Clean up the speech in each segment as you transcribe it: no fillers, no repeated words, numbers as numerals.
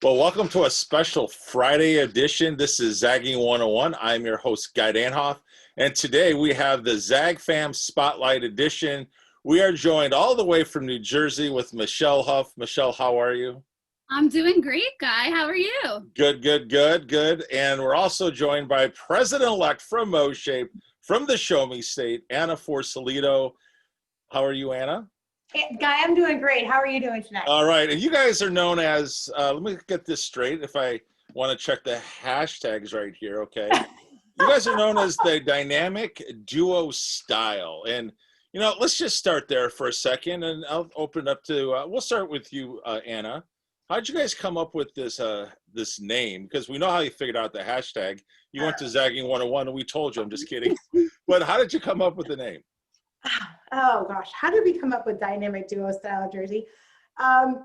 Well, welcome to a special Friday edition. This is Zagging 101. I'm your host, Guy Danhoff, and today we have the Zag Fam Spotlight Edition. We are joined all the way from New Jersey with Michelle Huff. Michelle, how are you? I'm doing great, Guy. How are you? Good, good, good, good. And we're also joined by President-elect from MOSHAPE, from the Show Me State, Anna Forcelledo. How are you, Anna? Guy, I'm doing great. How are you doing tonight? All right, and you guys are known as, let me get this straight if I want to check the hashtags right here, okay? You guys are known as the dynamic duo style. And, you know, let's just start there for a second, and I'll open up to, we'll start with you, Anna. How'd you guys come up with this this name? Because we know how you figured out the hashtag. You went to Zagging 101, and we told you, I'm just kidding. But how did you come up with the name? Oh gosh, how did we come up with dynamic duo style jersey? Actually,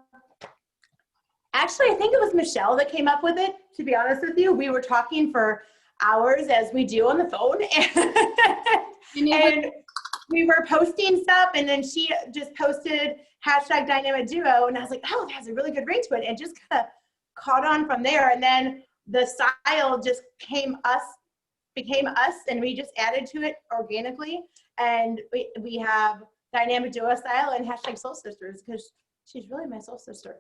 I think it was Michelle that came up with it, to be honest with you. We were talking for hours, as we do on the phone, and we were posting stuff, and then she just posted hashtag dynamic duo, and I was like, oh, that has a really good ring to it, and just kind of caught on from there. And then the style just became us, and we just added to it organically. And we have dynamic duo style and hashtag soul sisters, because she's really my soul sister.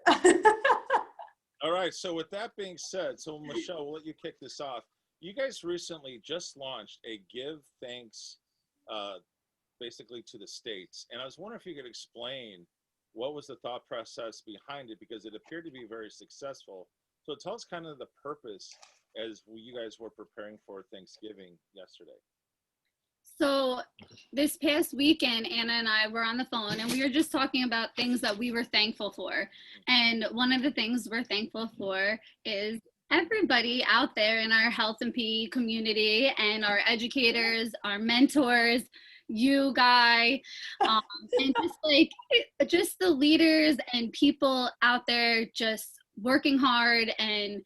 All right, so with that being said, so Michelle, we'll let you kick this off. You guys recently just launched a Give Thanks basically to the states. And I was wondering if you could explain what was the thought process behind it, because it appeared to be very successful. So tell us kind of the purpose as you guys were preparing for Thanksgiving yesterday. So this past weekend, Anna and I were on the phone, and we were just talking about things that we were thankful for. And one of the things we're thankful for is everybody out there in our health and PE community, and our educators, our mentors, you, Guy, and just the leaders and people out there just working hard, and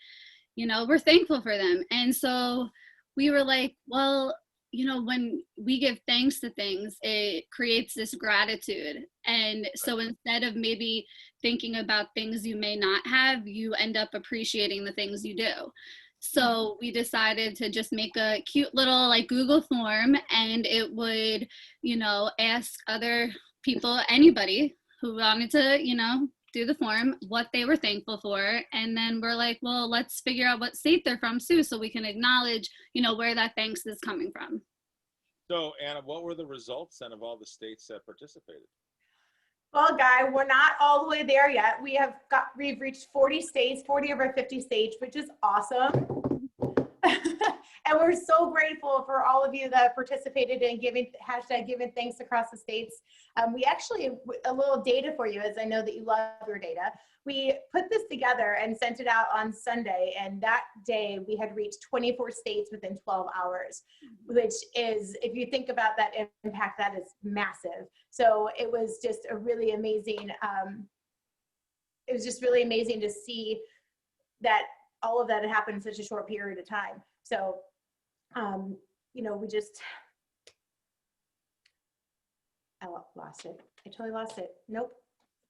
we're thankful for them. And so we were like, well, when we give thanks to things, it creates this gratitude. And so instead of maybe thinking about things you may not have, you end up appreciating the things you do. So we decided to just make a cute little Google form, and it would, ask other people, anybody who wanted to, do the form, what they were thankful for. And then we're like, well, let's figure out what state they're from too, so we can acknowledge, where that thanks is coming from. So Anna, what were the results then of all the states that participated? Well, Guy, we're not all the way there yet. We've reached 40 states, 40 over 50 states, which is awesome. And we're so grateful for all of you that participated in giving thanks across the states. We actually, a little data for you, as I know that you love your data. We put this together and sent it out on Sunday, and that day we had reached 24 states within 12 hours, which is, if you think about that impact, that is massive. So it was just a really amazing, it was just really amazing to see that all of that had happened in such a short period of time. So, we just, I lost it. I totally lost it. Nope.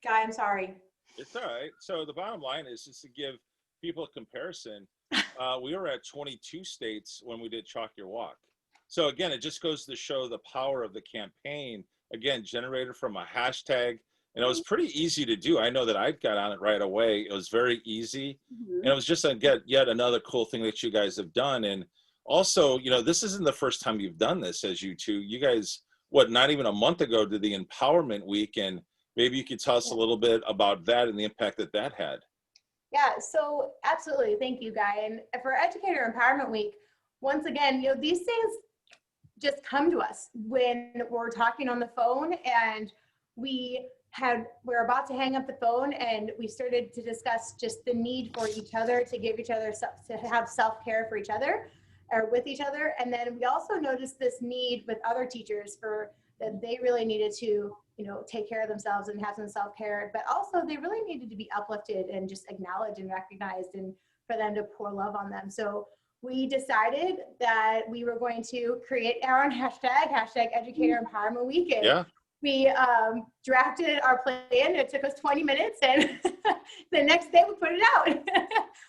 Guy, I'm sorry. It's all right. So the bottom line is just to give people a comparison. We were at 22 states when we did Chalk Your Walk. So again, it just goes to show the power of the campaign. Again, generated from a hashtag, and it was pretty easy to do. I know that I got on it right away. It was very easy. And it was just yet another cool thing that you guys have done. And also, this isn't the first time you've done this as you two. You guys, not even a month ago did the Empowerment Week, and maybe you could tell us a little bit about that and the impact that that had. Yeah, so absolutely. Thank you, Guy. And for Educator Empowerment Week, once again, these things just come to us when we're talking on the phone, and we're about to hang up the phone, and we started to discuss just the need for each other, to give each other, to have self-care for each other or with each other. And then we also noticed this need with other teachers that they really needed to, take care of themselves and have some self-care, but also they really needed to be uplifted and just acknowledged and recognized, and for them to pour love on them. So we decided that we were going to create our own hashtag Educator Empowerment Weekend. Yeah. We drafted our plan. It took us 20 minutes, and the next day we put it out.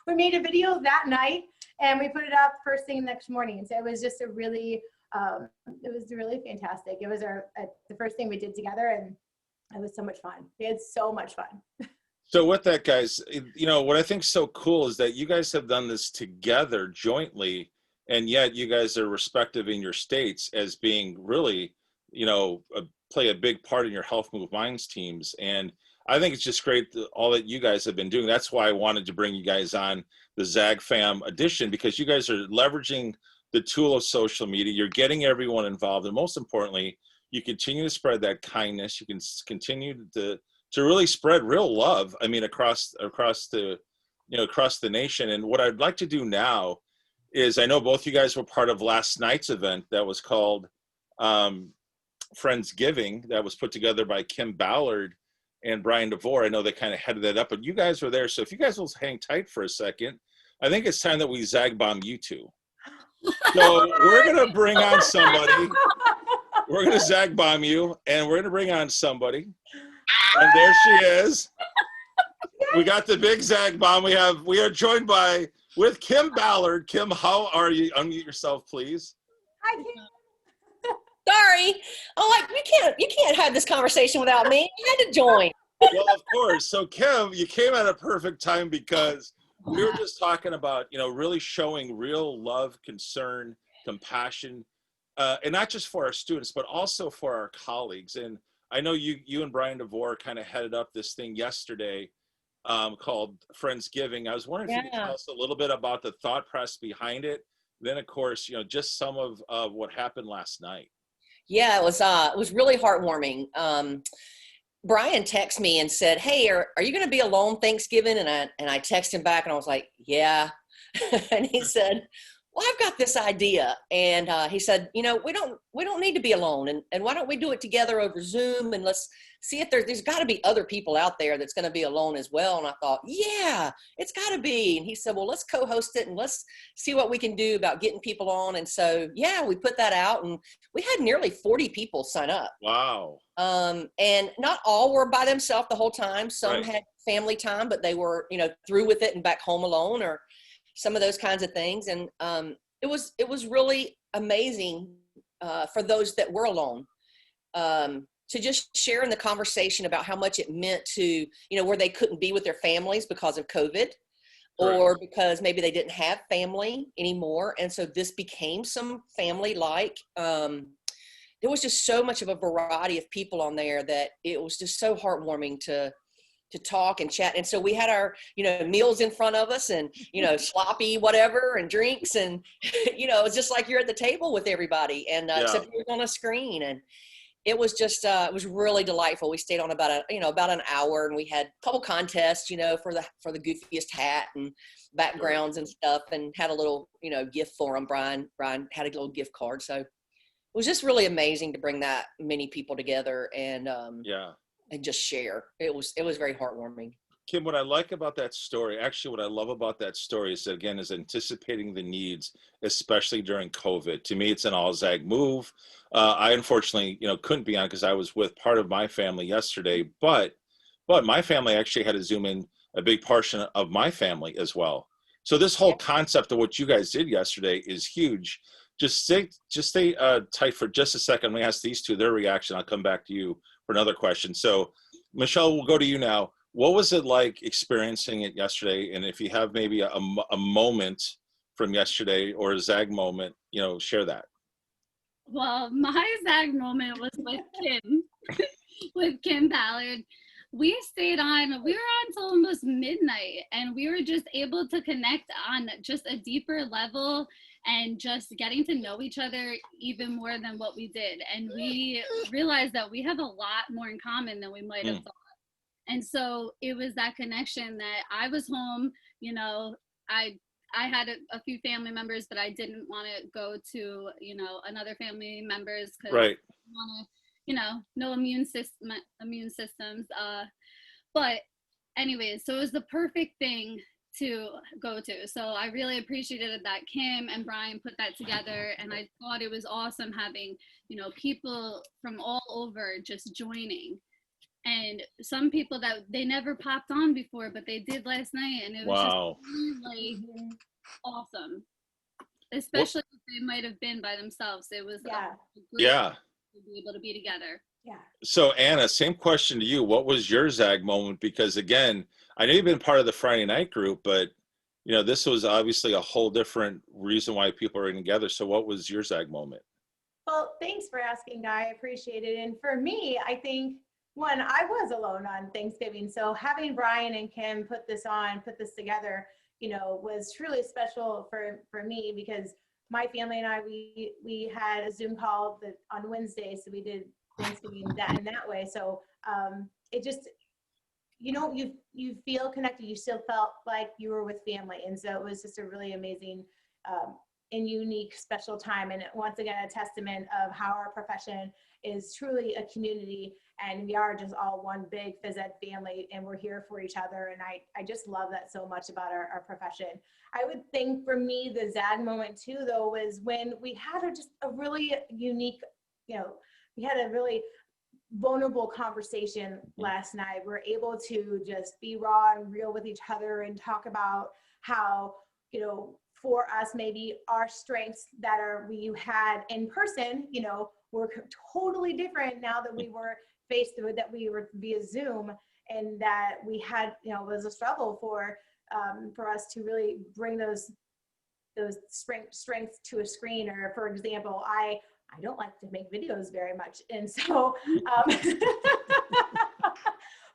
We made a video that night, and we put it up first thing the next morning. So it was just it was really fantastic. It was the first thing we did together, and it was so much fun. We had so much fun. So with that, guys, you know, what I think is so cool is that you guys have done this together jointly, and yet you guys are respective in your states as being really, you know, play a big part in your Health Move Minds teams. And I think it's just great all that you guys have been doing. That's why I wanted to bring you guys on the Zag Fam edition, because you guys are leveraging the tool of social media. You're getting everyone involved, and most importantly, you continue to spread that kindness. You can continue to really spread real love. I mean, across the nation. And what I'd like to do now is, I know both you guys were part of last night's event that was called Friendsgiving, that was put together by Kymm Ballard and Brian Devore. I know they kind of headed that up, but you guys were there. So if you guys will hang tight for a second, I think it's time that we zag bomb you two. So we're going to bring on somebody. We're going to zag bomb you, and we're going to bring on somebody. And there she is. We got the big zag bomb. We are joined with Kymm Ballard. Kymm, how are you? Unmute yourself, please. Hi, Kim. Sorry. Oh, you can't have this conversation without me. You had to join. Well, of course. So Kymm, you came at a perfect time, because we were just talking about, you know, really showing real love, concern, compassion, and not just for our students, but also for our colleagues. And I know you and Brian Devore kind of headed up this thing yesterday called Friendsgiving. I was wondering if you could tell us a little bit about the thought process behind it. Then, of course, you know, just some of what happened last night. Yeah, it was really heartwarming. Brian texted me and said, "Hey, are you going to be alone Thanksgiving?" And I texted him back, and I was like, "Yeah." And he said, "Well, I've got this idea." And he said, "You know, we don't need to be alone. And why don't we do it together over Zoom? And let's see if there's got to be other people out there that's going to be alone as well." And I thought, yeah, it's got to be. And he said, "Well, let's co-host it, and let's see what we can do about getting people on." And so, yeah, we put that out, and we had nearly 40 people sign up. Wow. And not all were by themselves the whole time. Some Right. had family time, but they were, you know, through with it and back home alone, or some of those kinds of things. And it was really amazing for those that were alone, to just share in the conversation about how much it meant to, you know, where they couldn't be with their families because of COVID, or because maybe they didn't have family anymore. And so this became some family-like. There was just so much of a variety of people on there that it was just so heartwarming to talk and chat. And so we had our, you know, meals in front of us, and, you know, sloppy whatever, and drinks, and, you know, it's just like you're at the table with everybody, and except you're on a screen. And it was just, it was really delightful. We stayed on about an hour, and we had a couple contests, you know, for the goofiest hat and backgrounds and stuff, and had a little, you know, gift for them. Brian had a little gift card. So it was just really amazing to bring that many people together, and and just share. It was very heartwarming. Kymm, what I like about that story, actually what I love about that story is, again, is anticipating the needs, especially during COVID. To me, it's an all Zag move. I unfortunately, you know, couldn't be on because I was with part of my family yesterday, but my family actually had to Zoom in a big portion of my family as well. So this whole concept of what you guys did yesterday is huge. Just stay tight for just a second. Let me ask these two their reaction. I'll come back to you for another question. So Michelle, we'll go to you now. What was it like experiencing it yesterday? And if you have maybe a moment from yesterday or a Zag moment, you know, share that. Well, my Zag moment was with Kymm Ballard. We were on until almost midnight, and we were just able to connect on just a deeper level, and just getting to know each other even more than what we did. And we realized that we have a lot more in common than we might have thought. And so it was that connection that I was home, you know, I had a few family members, but I didn't want to go to, you know, another family members because I want to, you know, no immune systems. But anyways, so it was the perfect thing to go to. So I really appreciated that Kim and Brian put that together, and I thought it was awesome having, you know, people from all over just joining. And some people that they never popped on before, but they did last night, and it was Wow. just really awesome. Especially if they might have been by themselves. It was a great Yeah. to be able to be together. Yeah. So Anna, same question to you. What was your Zag moment? Because again, I know you've been part of the Friday night group, but you know, this was obviously a whole different reason why people are together. So what was your Zag moment? Well, thanks for asking, Guy. I appreciate it. And for me, I think one, I was alone on Thanksgiving. So having Brian and Kim put this together, you know, was truly special for me, because my family and I, we had a Zoom call on Wednesday. So we did Thanksgiving in that way. So it just, you know, you feel connected. You still felt like you were with family. And so it was just a really amazing and unique, special time. And once again, a testament of how our profession is truly a community, and we are just all one big phys ed family, and we're here for each other. And I just love that so much about our profession. I would think for me, the Zag moment too, though, was when we had just a really unique, you know, we had a really vulnerable conversation last night. We're able to just be raw and real with each other and talk about how, you know, for us, maybe our strengths that you had in person, you know, were totally different now that we were faced with, that we were via Zoom, and that we had, you know, it was a struggle for us to really bring those strengths to a screen. Or for example, I don't like to make videos very much. And so,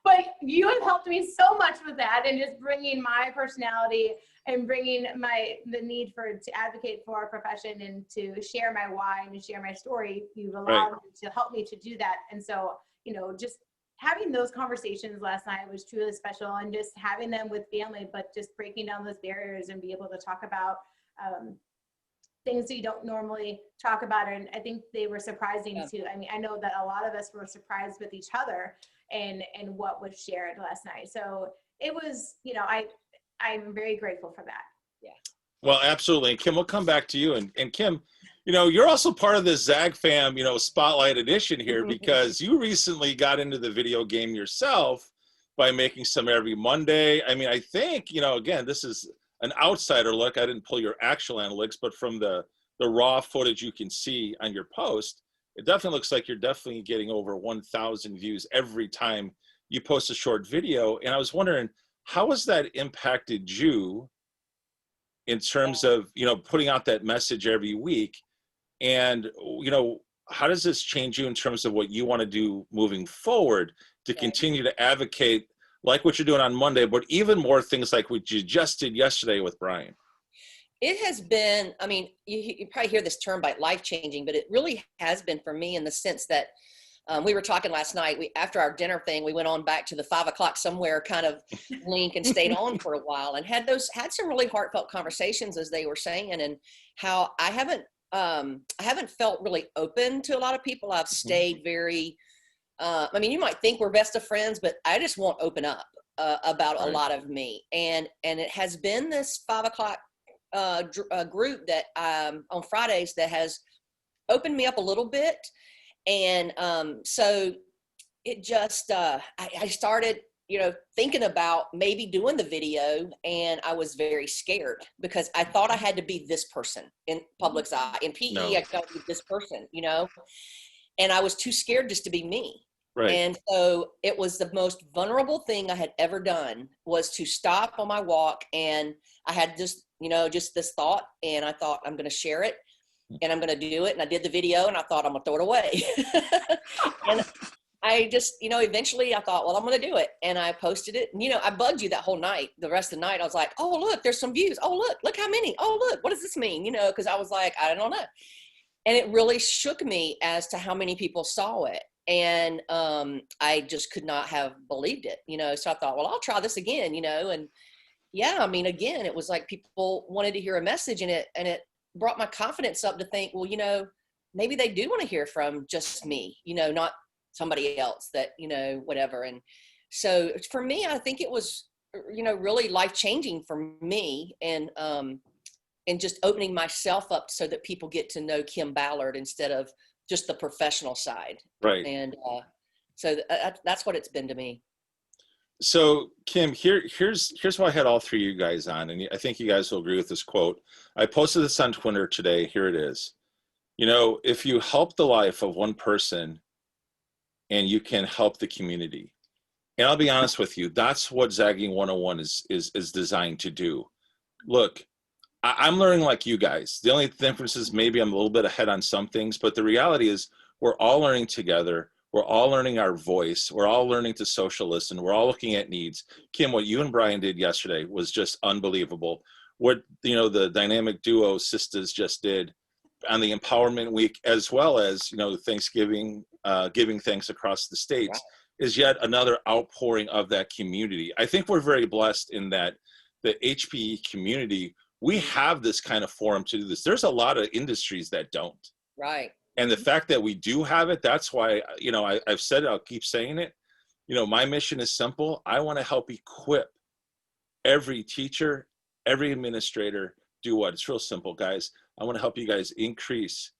but you have helped me so much with that, and just bringing my personality and bringing the need to advocate for our profession and to share my why and to share my story. You've allowed me to help me to do that. And so, you know, just having those conversations last night was truly special, and just having them with family, but just breaking down those barriers and be able to talk about things that you don't normally talk about. And I think they were surprising too. I mean, I know that a lot of us were surprised with each other and what was shared last night. So it was, you know, I'm very grateful for that. Yeah. Well, absolutely. And Kim, we'll come back to you. And Kim, you know, you're also part of this Zag Fam, you know, Spotlight Edition here, because you recently got into the video game yourself by making some every Monday. I mean, I think, you know, again, this is an outsider look. I didn't pull your actual analytics, but from the raw footage you can see on your post, it definitely looks like you're definitely getting over 1,000 views every time you post a short video. And I was wondering, how has that impacted you in terms of, you know, putting out that message every week? And, you know, how does this change you in terms of what you want to do moving forward to continue to advocate like what you're doing on Monday, but even more things like what you just did yesterday with Brian? It has been, I mean, you probably hear this term by life-changing, but it really has been for me in the sense that we were talking last night, after our dinner thing, we went on back to the 5 o'clock somewhere kind of link and stayed on for a while, and had some really heartfelt conversations, as they were saying, and how I haven't felt really open to a lot of people. I've stayed very, I mean, you might think we're best of friends, but I just won't open up about a lot of me. And it has been this 5 o'clock group that on Fridays that has opened me up a little bit. And so it just, I started, you know, thinking about maybe doing the video, and I was very scared because I thought I had to be this person in public's eye. In PE, I got to be this person, you know, and I was too scared just to be me. Right. And so it was the most vulnerable thing I had ever done, was to stop on my walk. And I had just, you know, just this thought, and I thought, I'm going to share it and I'm going to do it. And I did the video, and I thought, I'm going to throw it away. And I just, you know, eventually I thought, well, I'm going to do it. And I posted it. And, you know, I bugged you that whole night. The rest of the night, I was like, oh, look, there's some views. Oh, look how many. Oh, look, what does this mean? You know, because I was like, I don't know. And it really shook me as to how many people saw it. And I just could not have believed it, you know. So I thought, well, I'll try this again, you know. And yeah, I mean, again, it was like people wanted to hear a message, and it brought my confidence up to think, well, you know, maybe they do want to hear from just me, you know, not somebody else that, you know, whatever. And so for me, I think it was you know, really life-changing for me, and just opening myself up so that people get to know Kymm Ballard instead of just the professional side. Right. And so that's what it's been to me. So Kymm, here's why I had all three of you guys on, and I think you guys will agree with this quote. I posted this on Twitter today. Here it is. You know, if you help the life of one person, and you can help the community, and I'll be honest with you, that's what Zagging 101 is designed to do. Look, I'm learning like you guys. The only difference is maybe I'm a little bit ahead on some things, but the reality is we're all learning together. We're all learning our voice. We're all learning to social listen. We're all looking at needs. Kymm, what you and Brian did yesterday was just unbelievable. What, you know, the dynamic duo sisters just did on the Empowerment Week, as well as, you know, Thanksgiving, giving thanks across the states, is yet another outpouring of that community. I think we're very blessed in that the HPE community, we have this kind of forum to do this. There's a lot of industries that don't. Right. And the fact that we do have it, that's why, you know, I've said it, I'll keep saying it. You know, my mission is simple. I want to help equip every teacher, every administrator do what? It's real simple, guys. I want to help you guys increase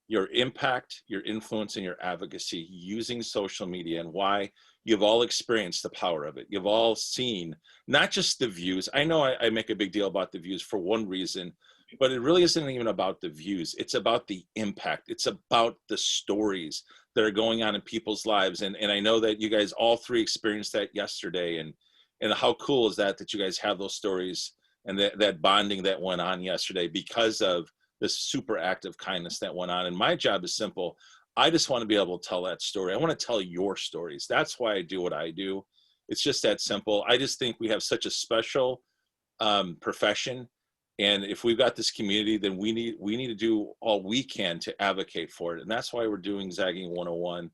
your impact, your influence, and your advocacy using social media, and why you've all experienced the power of it. You've all seen not just the views. I know I make a big deal about the views for one reason, but it really isn't even about the views. It's about the impact. It's about the stories that are going on in people's lives. And I know that you guys all three experienced that yesterday. And how cool is that you guys have those stories and that bonding that went on yesterday because of this super act of kindness that went on. And my job is simple. I just want to be able to tell that story. I want to tell your stories. That's why I do what I do. It's just that simple. I just think we have such a special profession. And if we've got this community, then we need to do all we can to advocate for it. And that's why we're doing Zagging 101.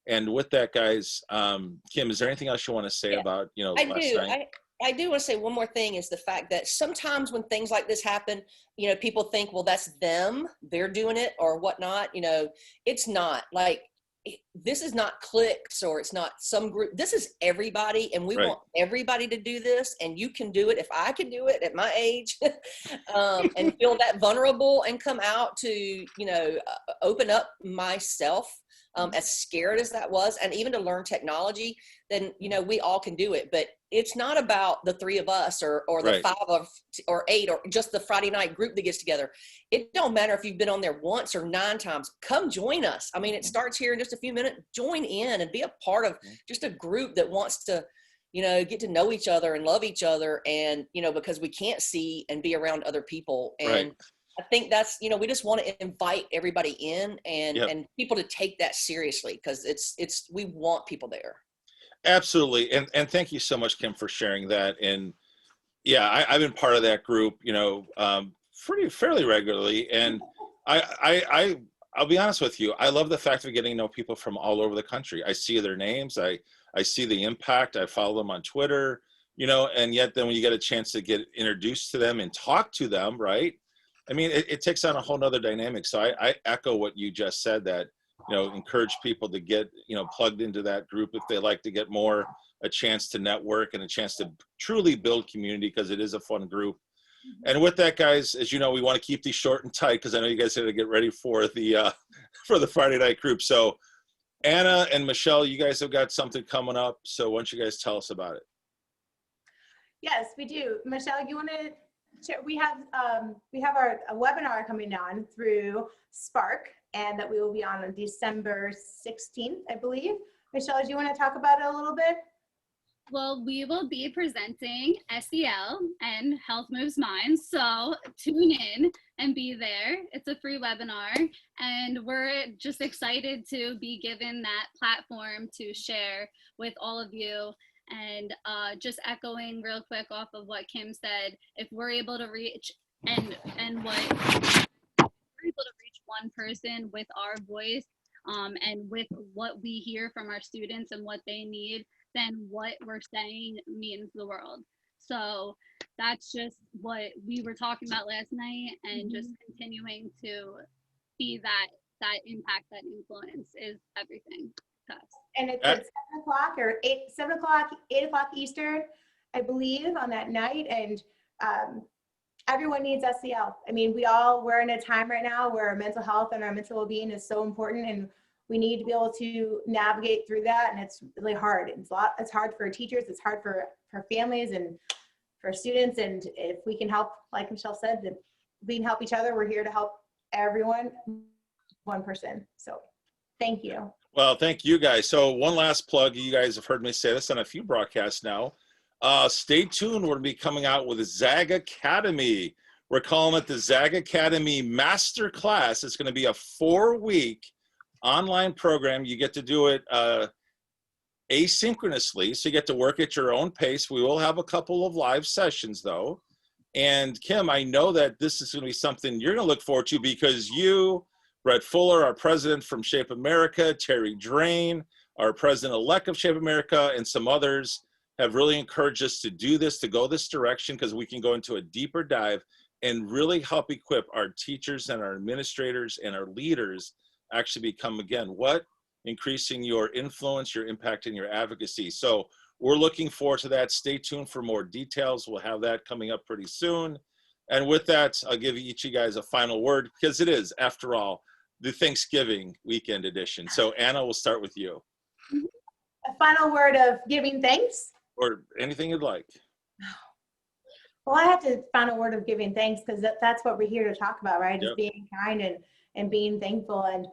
And with that, guys, Kymm, is there anything else you want to say about, you know, last night? I do want to say one more thing, is the fact that sometimes when things like this happen, you know, people think, well, that's them, they're doing it or whatnot. You know, it's not. Like, this is not cliques, or it's not some group. This is everybody, and we want everybody to do this, and you can do it. If I can do it at my age, and feel that vulnerable and come out to, you know, open up myself, as scared as that was, and even to learn technology, then, you know, we all can do it. But it's not about the three of us or the 5 or 8 or just the Friday night group that gets together. It don't matter if you've been on there once or 9 times. Come join us. I mean, it starts here in just a few minutes. Join in and be a part of just a group that wants to, you know, get to know each other and love each other. And, you know, because we can't see and be around other people. And I think that's, you know, we just want to invite everybody in and people to take that seriously, because we want people there. Absolutely. And thank you so much, Kymm, for sharing that. And yeah, I've been part of that group, you know, fairly regularly. And I'll be honest with you. I love the fact of getting to know people from all over the country. I see their names. I see the impact. I follow them on Twitter, you know, and yet then when you get a chance to get introduced to them and talk to them, right? I mean, it takes on a whole nother dynamic. So I echo what you just said, that, you know, encourage people to get, you know, plugged into that group if they like to get more a chance to network and a chance to truly build community, because it is a fun group. And with that, guys, as you know, we want to keep these short and tight, because I know you guys have to get ready for the Friday night group. So Anna and Michelle, you guys have got something coming up. So why don't you guys tell us about it? Yes, we do. Michelle, you want to share? We have our a webinar coming on through Spark, and that we will be on December 16th, I believe. Michelle, do you want to talk about it a little bit? Well, we will be presenting SEL and Health Moves Minds, so tune in and be there. It's a free webinar, and we're just excited to be given that platform to share with all of you. And just echoing real quick off of what Kymm said, if we're able to reach and what we're able to reach one person with our voice, and with what we hear from our students and what they need, then what we're saying means the world. So that's just what we were talking about last night, and just continuing to see that impact, that influence is everything to us. And it's at 7 o'clock or 8 o'clock Eastern. I believe, on that night. And everyone needs SEL. I mean, we're in a time right now where our mental health and our mental well-being is so important, and we need to be able to navigate through that. And it's really hard. It's hard for teachers. It's hard for families and for students. And if we can help, like Michelle said, that we can help each other. We're here to help everyone, one person. So thank you. Well, thank you guys. So one last plug. You guys have heard me say this on a few broadcasts now. Stay tuned. We're going to be coming out with a ZAG Academy. We're calling it the ZAG Academy Masterclass. It's going to be a 4-week online program. You get to do it asynchronously, so you get to work at your own pace. We will have a couple of live sessions, though. And Kim, I know that this is going to be something you're going to look forward to, because you, Brett Fuller, our president from Shape America, Terry Drain, our president-elect of Shape America, and some others have really encouraged us to do this, to go this direction, because we can go into a deeper dive and really help equip our teachers and our administrators and our leaders actually become, again, what? Increasing your influence, your impact, and your advocacy. So we're looking forward to that. Stay tuned for more details. We'll have that coming up pretty soon. And with that, I'll give each of you guys a final word, because it is, after all, the Thanksgiving weekend edition. So Anna, we'll start with you. A final word of giving thanks. Or anything you'd like. Well, I have to final word of giving thanks, because that's what we're here to talk about, right? Yep. Is being kind and being thankful. And,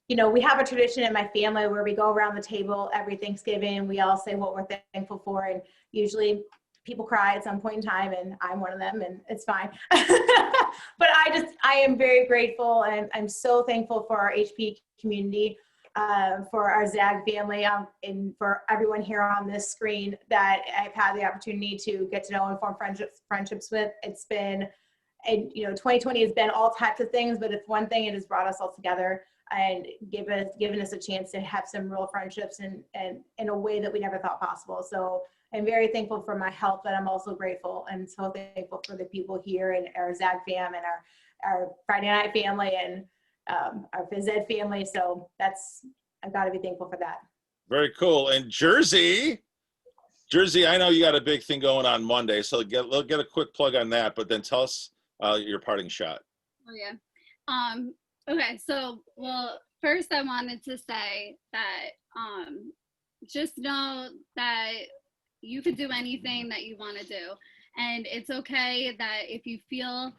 you know, we have a tradition in my family where we go around the table every Thanksgiving and we all say what we're thankful for. And usually people cry at some point in time, and I'm one of them, and it's fine. But I am very grateful, and I'm so thankful for our HP community, for our ZAG family, and for everyone here on this screen that I've had the opportunity to get to know and form friendships with. It's been, and you know, 2020 has been all types of things, but it's one thing, it has brought us all together and given us a chance to have some real friendships and in a way that we never thought possible. So I'm very thankful for my health, but I'm also grateful and so thankful for the people here and our ZAG fam and our Friday night family and our phys ed family. So I've got to be thankful for that. Very cool. And Jersey, I know you got a big thing going on Monday, so get a quick plug on that, but then tell us your parting shot. Oh yeah. Okay, so, well, first I wanted to say that just know that you could do anything that you want to do. And it's okay that if you feel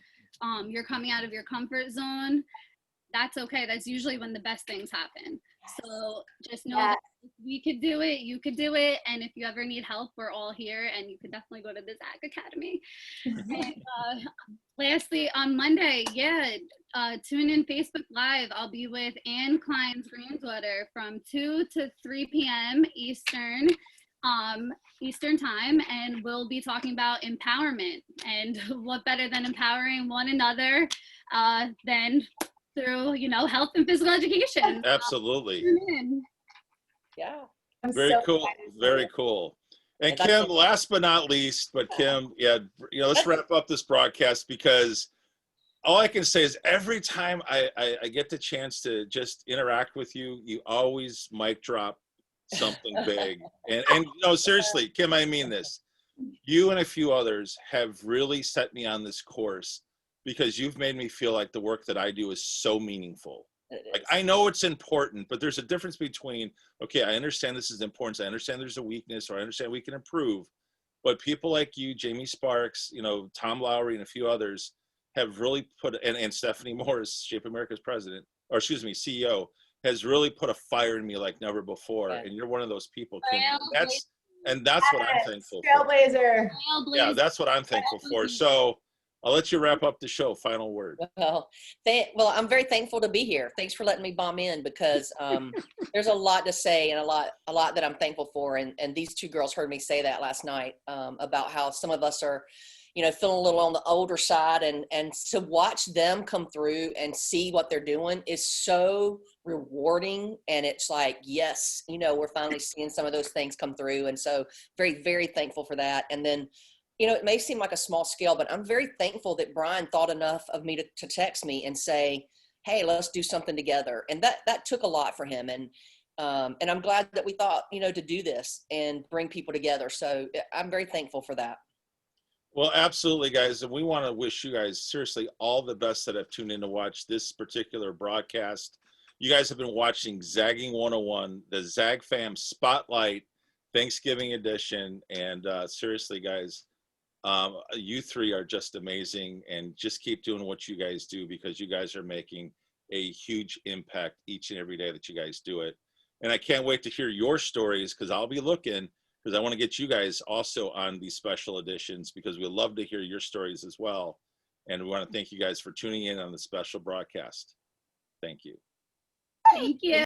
you're coming out of your comfort zone, that's okay. That's usually when the best things happen. So just know that if we could do it, you could do it. And if you ever need help, we're all here, and you could definitely go to the ZAG Academy. And lastly, on Monday, tune in Facebook Live. I'll be with Ann Klein's granddaughter from 2 to 3 p.m. Eastern time, and we'll be talking about empowerment. And what better than empowering one another than through, you know, health and physical education. Absolutely. Yeah. Very cool. Very cool. And Kim, last but not least, Kim, let's wrap up this broadcast, because all I can say is every time I get the chance to just interact with you, you always mic drop something big. And no, seriously, Kim, I mean this. You and a few others have really set me on this course, because you've made me feel like the work that I do is so meaningful. Like, I know it's important, but there's a difference between, okay, I understand this is important, I understand there's a weakness, or I understand we can improve, but people like you, Jamie Sparks, you know, Tom Lowry, and a few others have really put, and Stephanie Morris, Shape America's president, or excuse me, CEO, has really put a fire in me like never before. Yeah. And you're one of those people, Kim. That's what I'm thankful for. Trailblazer. Yeah, that's what I'm thankful for. So I'll let you wrap up the show. Final word. Well, I'm very thankful to be here. Thanks for letting me bomb in, because there's a lot to say and a lot that I'm thankful for. And these two girls heard me say that last night about how some of us are, you know, feeling a little on the older side, and to watch them come through and see what they're doing is so rewarding. And it's like, yes, you know, we're finally seeing some of those things come through. And so very, very thankful for that. And then, you know, it may seem like a small scale, but I'm very thankful that Brian thought enough of me to text me and say, hey, let's do something together. And that took a lot for him. And And I'm glad that we thought, to do this and bring people together. So I'm very thankful for that. Well, absolutely, guys. And we want to wish you guys seriously all the best that have tuned in to watch this particular broadcast. You guys have been watching Zagging 101, the Zag Fam Spotlight Thanksgiving edition. And seriously, guys, you three are just amazing. And just keep doing what you guys do, because you guys are making a huge impact each and every day that you guys do it. And I can't wait to hear your stories, because I'll be looking, because I want to get you guys also on these special editions, because we love to hear your stories as well. And we want to thank you guys for tuning in on the special broadcast. Thank you. Thank you.